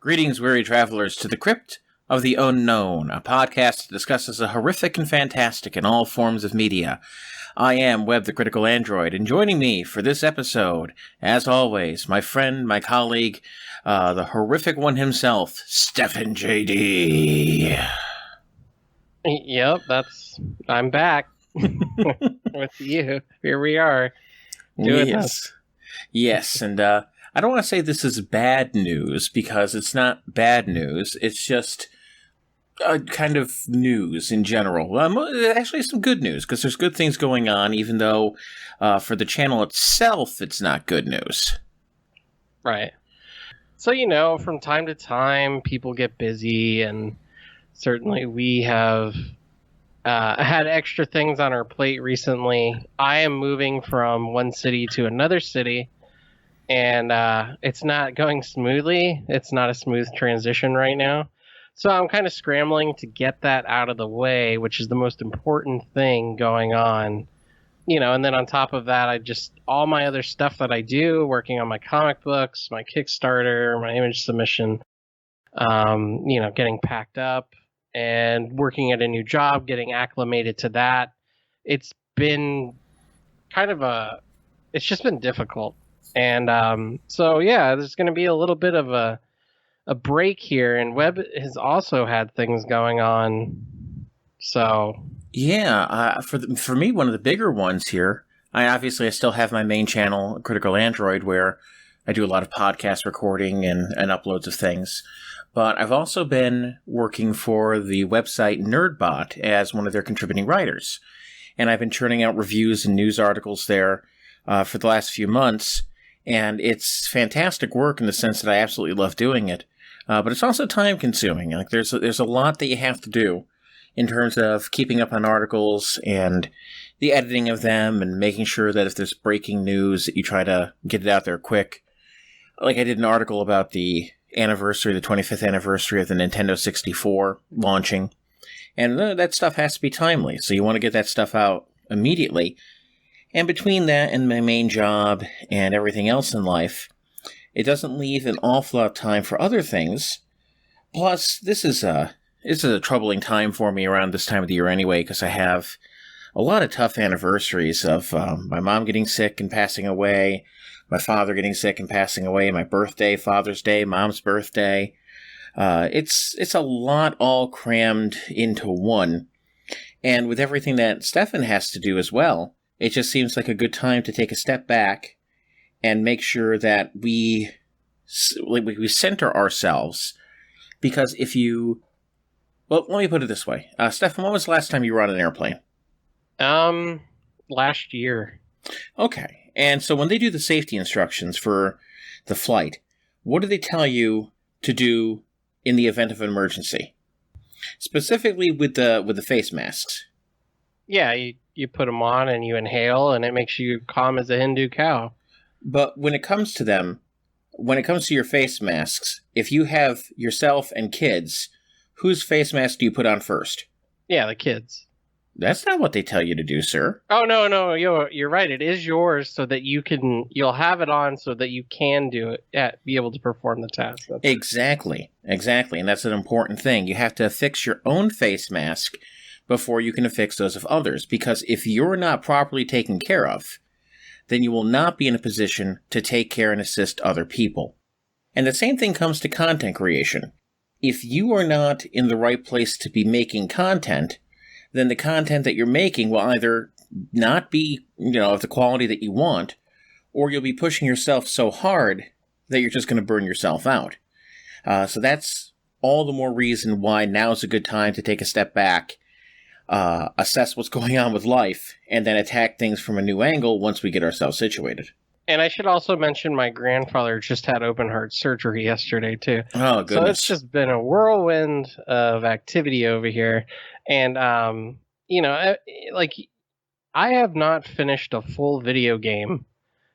Greetings, weary travelers, to the Crypt of the Unknown, a podcast that discusses the horrific and fantastic in all forms of media. I am Webb the Critical Android, and joining me for this episode, as always, my friend, my colleague, the horrific one himself, Stefan J.D. Yep, I'm back with you. Here we are. Yes, and I don't want to say this is bad news, because it's not bad news. It's just kind of news in general. Actually, some good news, because there's good things going on, even though for the channel itself, it's not good news. Right. So, from time to time, people get busy, and certainly we have had extra things on our plate recently. I am moving from one city to another city, and it's not going smoothly. It's not a smooth transition right now. So I'm kind of scrambling to get that out of the way, which is the most important thing going on. And then on top of that, all my other stuff that I do, working on my comic books, my Kickstarter, my image submission, getting packed up and working at a new job, getting acclimated to that. It's been it's just been difficult. And there's going to be a little bit of a break here, and Webb has also had things going on. So yeah, for me, one of the bigger ones here. I still have my main channel, Critical Android, where I do a lot of podcast recording and uploads of things. But I've also been working for the website NerdBot as one of their contributing writers, and I've been churning out reviews and news articles there for the last few months. And it's fantastic work in the sense that I absolutely love doing it. But it's also time-consuming. Like there's a lot that you have to do in terms of keeping up on articles and the editing of them and making sure that if there's breaking news that you try to get it out there quick. Like I did an article about the 25th anniversary of the Nintendo 64 launching. And that stuff has to be timely, so you want to get that stuff out immediately. And between that and my main job and everything else in life, it doesn't leave an awful lot of time for other things. Plus, this is a troubling time for me around this time of the year anyway, because I have a lot of tough anniversaries of my mom getting sick and passing away, my father getting sick and passing away, my birthday, Father's Day, Mom's birthday. It's a lot all crammed into one. And with everything that Stefan has to do as well, it just seems like a good time to take a step back and make sure that we center ourselves. Because let me put it this way. Stefan, when was the last time you were on an airplane? Last year. Okay. And so when they do the safety instructions for the flight, what do they tell you to do in the event of an emergency? Specifically with the face masks. Yeah, you put them on and you inhale, and it makes you calm as a Hindu cow. But when it comes to your face masks, if you have yourself and kids, whose face mask do you put on first? Yeah, the kids. That's not what they tell you to do, sir. Oh, no, you're right. It is yours so that you'll have it on so that you can be able to perform the task. Exactly. And that's an important thing. You have to affix your own face mask before you can affix those of others. Because if you're not properly taken care of, then you will not be in a position to take care and assist other people. And the same thing comes to content creation. If you are not in the right place to be making content, then the content that you're making will either not be, of the quality that you want, or you'll be pushing yourself so hard that you're just going to burn yourself out. So that's all the more reason why now's a good time to take a step back, assess what's going on with life, and then attack things from a new angle once we get ourselves situated. And I should also mention my grandfather just had open heart surgery yesterday, too. Oh, goodness. So it's just been a whirlwind of activity over here. And, I have not finished a full video game,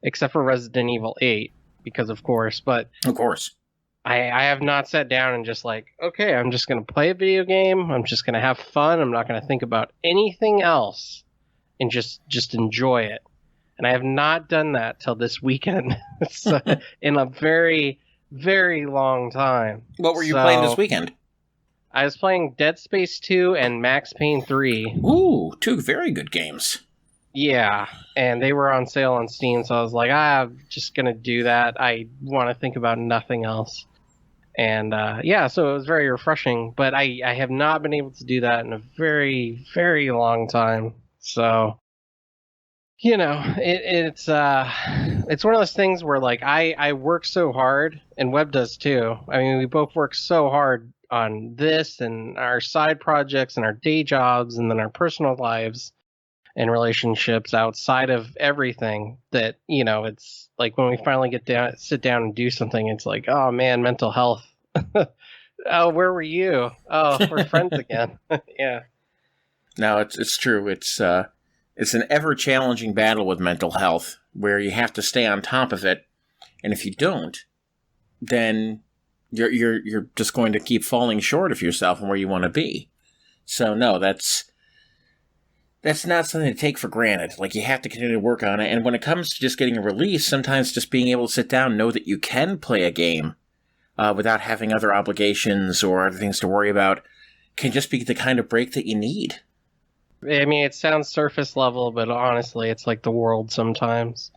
except for Resident Evil 8, because of course. But of course. I have not sat down and just okay, I'm just going to play a video game. I'm just going to have fun. I'm not going to think about anything else and just enjoy it. And I have not done that till this weekend. So, in a very, very long time. What were you playing this weekend? I was playing Dead Space 2 and Max Payne 3. Ooh, 2 very good games. Yeah, and they were on sale on Steam, so I was like, I'm just going to do that. I want to think about nothing else. And so it was very refreshing, but I have not been able to do that in a very, very long time. So, it's one of those things where like I work so hard, and Webb does too. I mean, we both work so hard on this and our side projects and our day jobs and then our personal lives and relationships outside of everything that, it's like when we finally sit down and do something, it's like, oh man, mental health. Oh, where were you? Oh, we're friends again. Yeah. No, it's true. It's an ever-challenging battle with mental health where you have to stay on top of it. And if you don't, then you're just going to keep falling short of yourself and where you want to be. So no, that's not something to take for granted. Like, you have to continue to work on it. And when it comes to just getting a release, sometimes just being able to sit down, know that you can play a game without having other obligations or other things to worry about can just be the kind of break that you need. I mean, it sounds surface level, but honestly, it's like the world sometimes.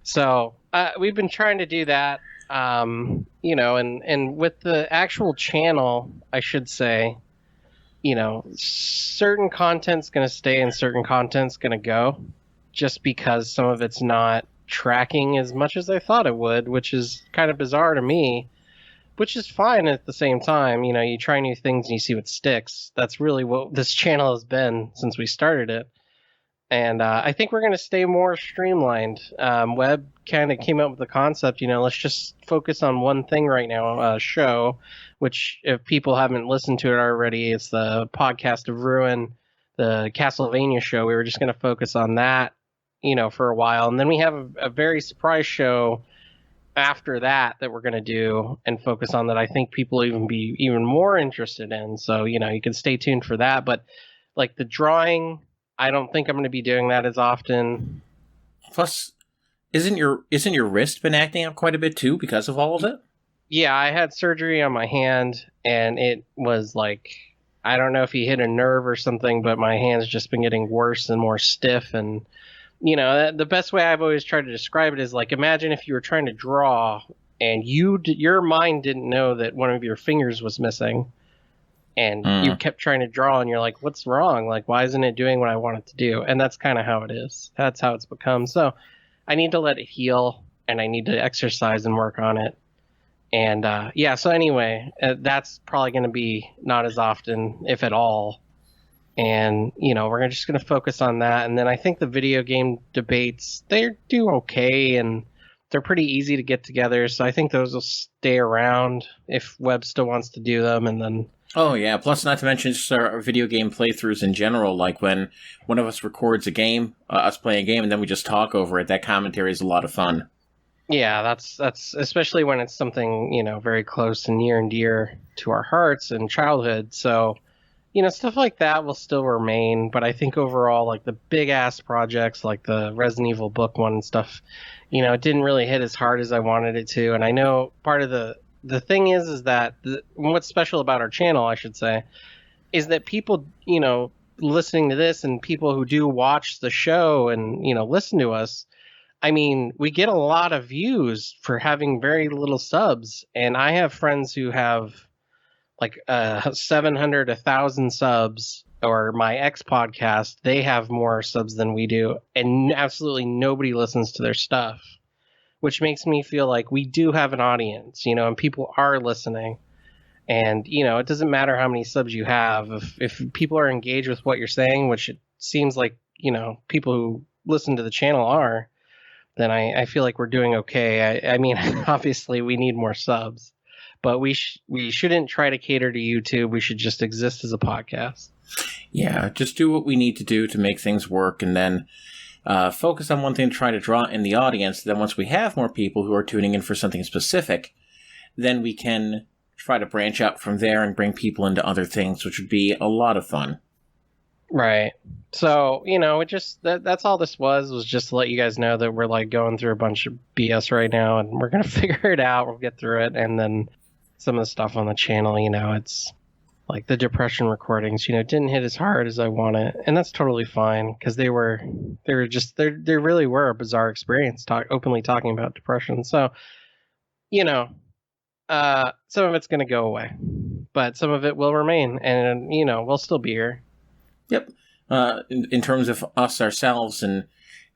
So we've been trying to do that, and with the actual channel, I should say, certain content's going to stay and certain content's going to go just because some of it's not tracking as much as I thought it would, which is kind of bizarre to me, which is fine at the same time. You try new things and you see what sticks. That's really what this channel has been since we started it. And I think we're going to stay more streamlined. Webb kind of came up with the concept, let's just focus on one thing right now, a show, which if people haven't listened to it already, it's the Podcast of Ruin, the Castlevania show. We were just going to focus on that, for a while. And then we have a very surprise show after that we're going to do and focus on that I think people be even more interested in. So, you can stay tuned for that. But like the drawing, I don't think I'm going to be doing that as often. Plus, isn't your wrist been acting up quite a bit too because of all of it? Yeah, I had surgery on my hand, and it was like, I don't know if he hit a nerve or something, but my hand's just been getting worse and more stiff. And, the best way I've always tried to describe it is like, imagine if you were trying to draw and your mind didn't know that one of your fingers was missing. And you kept trying to draw, and you're like, what's wrong? Like, why isn't it doing what I want it to do? And that's kind of how it is. That's how it's become. So I need to let it heal, and I need to exercise and work on it. And so anyway, that's probably going to be not as often, if at all. And, we're just going to focus on that. And then I think the video game debates, they do okay, and they're pretty easy to get together. So I think those will stay around if Webb still wants to do them. And then... Oh, yeah. Plus, not to mention just our video game playthroughs in general. Like when one of us records a game, us playing a game, and then we just talk over it. That commentary is a lot of fun. Yeah, that's especially when it's something, very close and near and dear to our hearts and childhood. So, stuff like that will still remain. But I think overall, like the big ass projects like the Resident Evil book one and stuff, it didn't really hit as hard as I wanted it to. And I know part of the thing is that what's special about our channel, I should say, is that people, listening to this and people who do watch the show and, listen to us, I mean, we get a lot of views for having very little subs. And I have friends who have like 700, 1,000 subs, or my ex podcast, they have more subs than we do. And absolutely nobody listens to their stuff, which makes me feel like we do have an audience, and people are listening. And, it doesn't matter how many subs you have. If people are engaged with what you're saying, which it seems like, people who listen to the channel are, then I feel like we're doing okay. I mean, obviously we need more subs, but we shouldn't try to cater to YouTube. We should just exist as a podcast. Yeah, just do what we need to do to make things work, and then focus on one thing, try to draw in the audience. Then once we have more people who are tuning in for something specific, then we can try to branch out from there and bring people into other things, which would be a lot of fun. Right. So, it just that's all this was just to let you guys know that we're like going through a bunch of BS right now and we're gonna figure it out. We'll get through it. And then some of the stuff on the channel, it's like the depression recordings, didn't hit as hard as I wanted. And that's totally fine because they really were a bizarre experience openly talking about depression. So, you know, some of it's gonna go away, but some of it will remain and we'll still be here. Yep. In terms of us ourselves and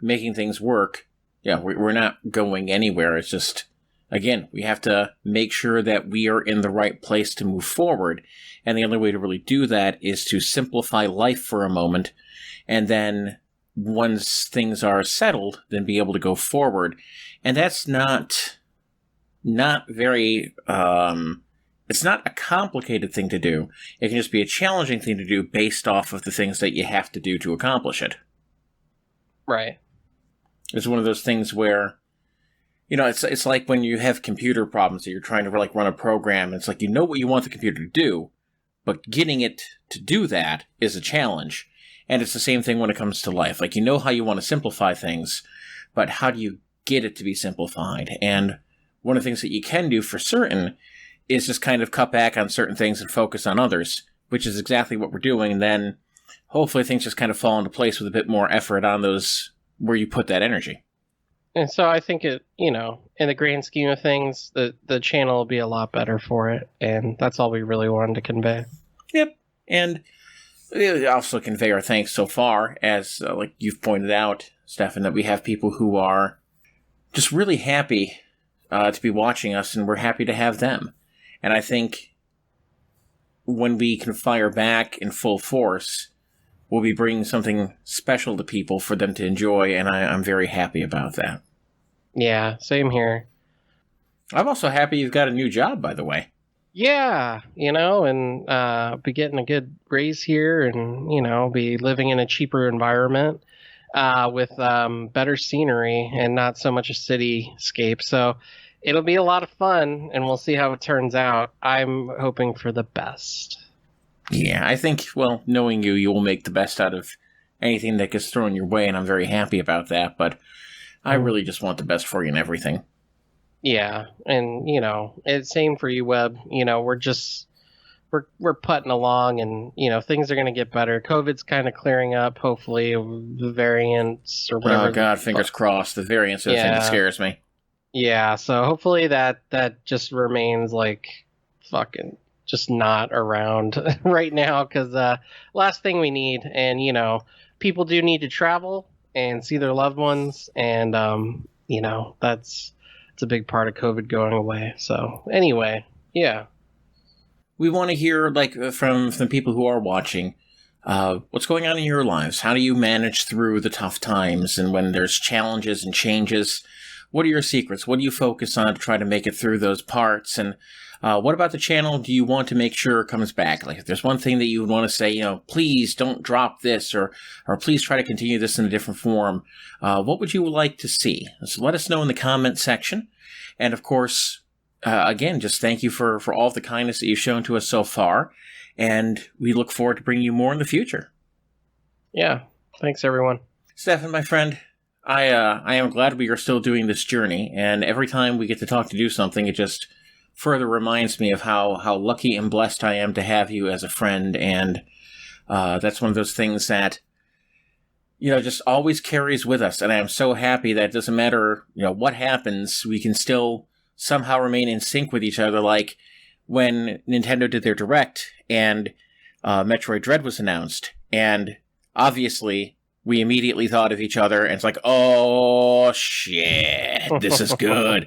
making things work, yeah, we're not going anywhere. It's just, again, we have to make sure that we are in the right place to move forward. And the only way to really do that is to simplify life for a moment. And then once things are settled, then be able to go forward. And that's not very, it's not a complicated thing to do. It can just be a challenging thing to do based off of the things that you have to do to accomplish it. Right. It's one of those things where, it's like when you have computer problems that you're trying to run a program. It's like, what you want the computer to do, but getting it to do that is a challenge. And it's the same thing when it comes to life. Like, how you want to simplify things, but how do you get it to be simplified? And one of the things that you can do for certain is just kind of cut back on certain things and focus on others, which is exactly what we're doing. And then hopefully things just kind of fall into place with a bit more effort on those where you put that energy. And so I think it, in the grand scheme of things, the channel will be a lot better for it. And that's all we really wanted to convey. Yep. And we also convey our thanks so far, as like you've pointed out, Stefan, that we have people who are just really happy to be watching us, and we're happy to have them. And I think when we can fire back in full force, we'll be bringing something special to people for them to enjoy, and I'm very happy about that. Yeah, same here. I'm also happy you've got a new job, by the way. Yeah, and be getting a good raise here and, be living in a cheaper environment with better scenery and not so much a cityscape. So it'll be a lot of fun, and we'll see how it turns out. I'm hoping for the best. Yeah, I think, knowing you will make the best out of anything that gets thrown your way, and I'm very happy about that, but I really just want the best for you and everything. Yeah, and, it's same for you, Webb. We're putting along, and, things are going to get better. COVID's kind of clearing up, hopefully, the variants or whatever. Oh, God, fingers crossed. The variants are the thing that scares me. Yeah, so hopefully that just remains like fucking just not around right now, because last thing we need, and people do need to travel and see their loved ones, and that's a big part of COVID going away. So anyway, yeah, we want to hear from people who are watching. What's going on in your lives? How do you manage through the tough times, and when there's challenges and changes? What are your secrets? What do you focus on to try to make it through those parts? And what about the channel do you want to make sure comes back? Like, if there's one thing that you would want to say, please don't drop this, or please try to continue this in a different form, what would you like to see? So let us know in the comment section. And of course, again, just thank you for all of the kindness that you've shown to us so far. And we look forward to bringing you more in the future. Yeah. Thanks, everyone. Stefan, my friend, I am glad we are still doing this journey, and every time we get to talk to do something, it just further reminds me of how lucky and blessed I am to have you as a friend, and that's one of those things that, just always carries with us, and I am so happy that it doesn't matter, what happens, we can still somehow remain in sync with each other, like when Nintendo did their Direct, and Metroid Dread was announced, and obviously we immediately thought of each other, and it's like, oh, shit, this is good.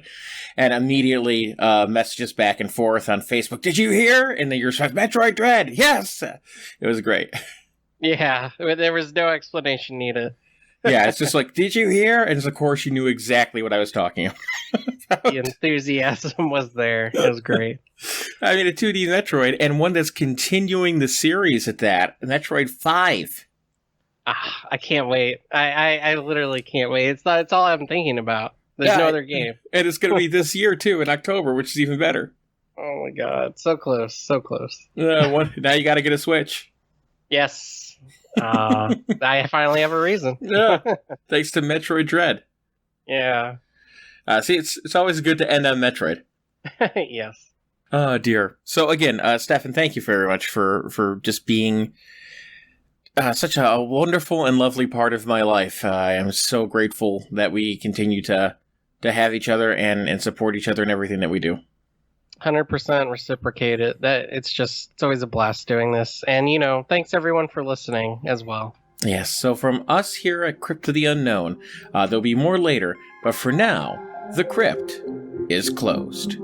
And immediately messages back and forth on Facebook, did you hear? And then you're like, Metroid Dread, yes! It was great. Yeah, there was no explanation needed. Yeah, it's just like, did you hear? And of course you knew exactly what I was talking about. The enthusiasm was there. It was great. I mean, a 2D Metroid, and one that's continuing the series at that, Metroid 5. I can't wait. I literally can't wait. It's all I'm thinking about. There's no other game. And it's going to be this year, too, in October, which is even better. Oh, my God. So close. So close. Now you got to get a Switch. Yes. I finally have a reason. Yeah. Thanks to Metroid Dread. Yeah. See, it's always good to end on Metroid. Yes. Oh, dear. So, again, Stefan, thank you very much for just being such a wonderful and lovely part of my life. I am so grateful that we continue to have each other and support each other in everything that we do. 100% reciprocate it. It's always a blast doing this. And, thanks everyone for listening as well. Yes, so from us here at Crypt of the Unknown, there'll be more later, but for now, the crypt is closed.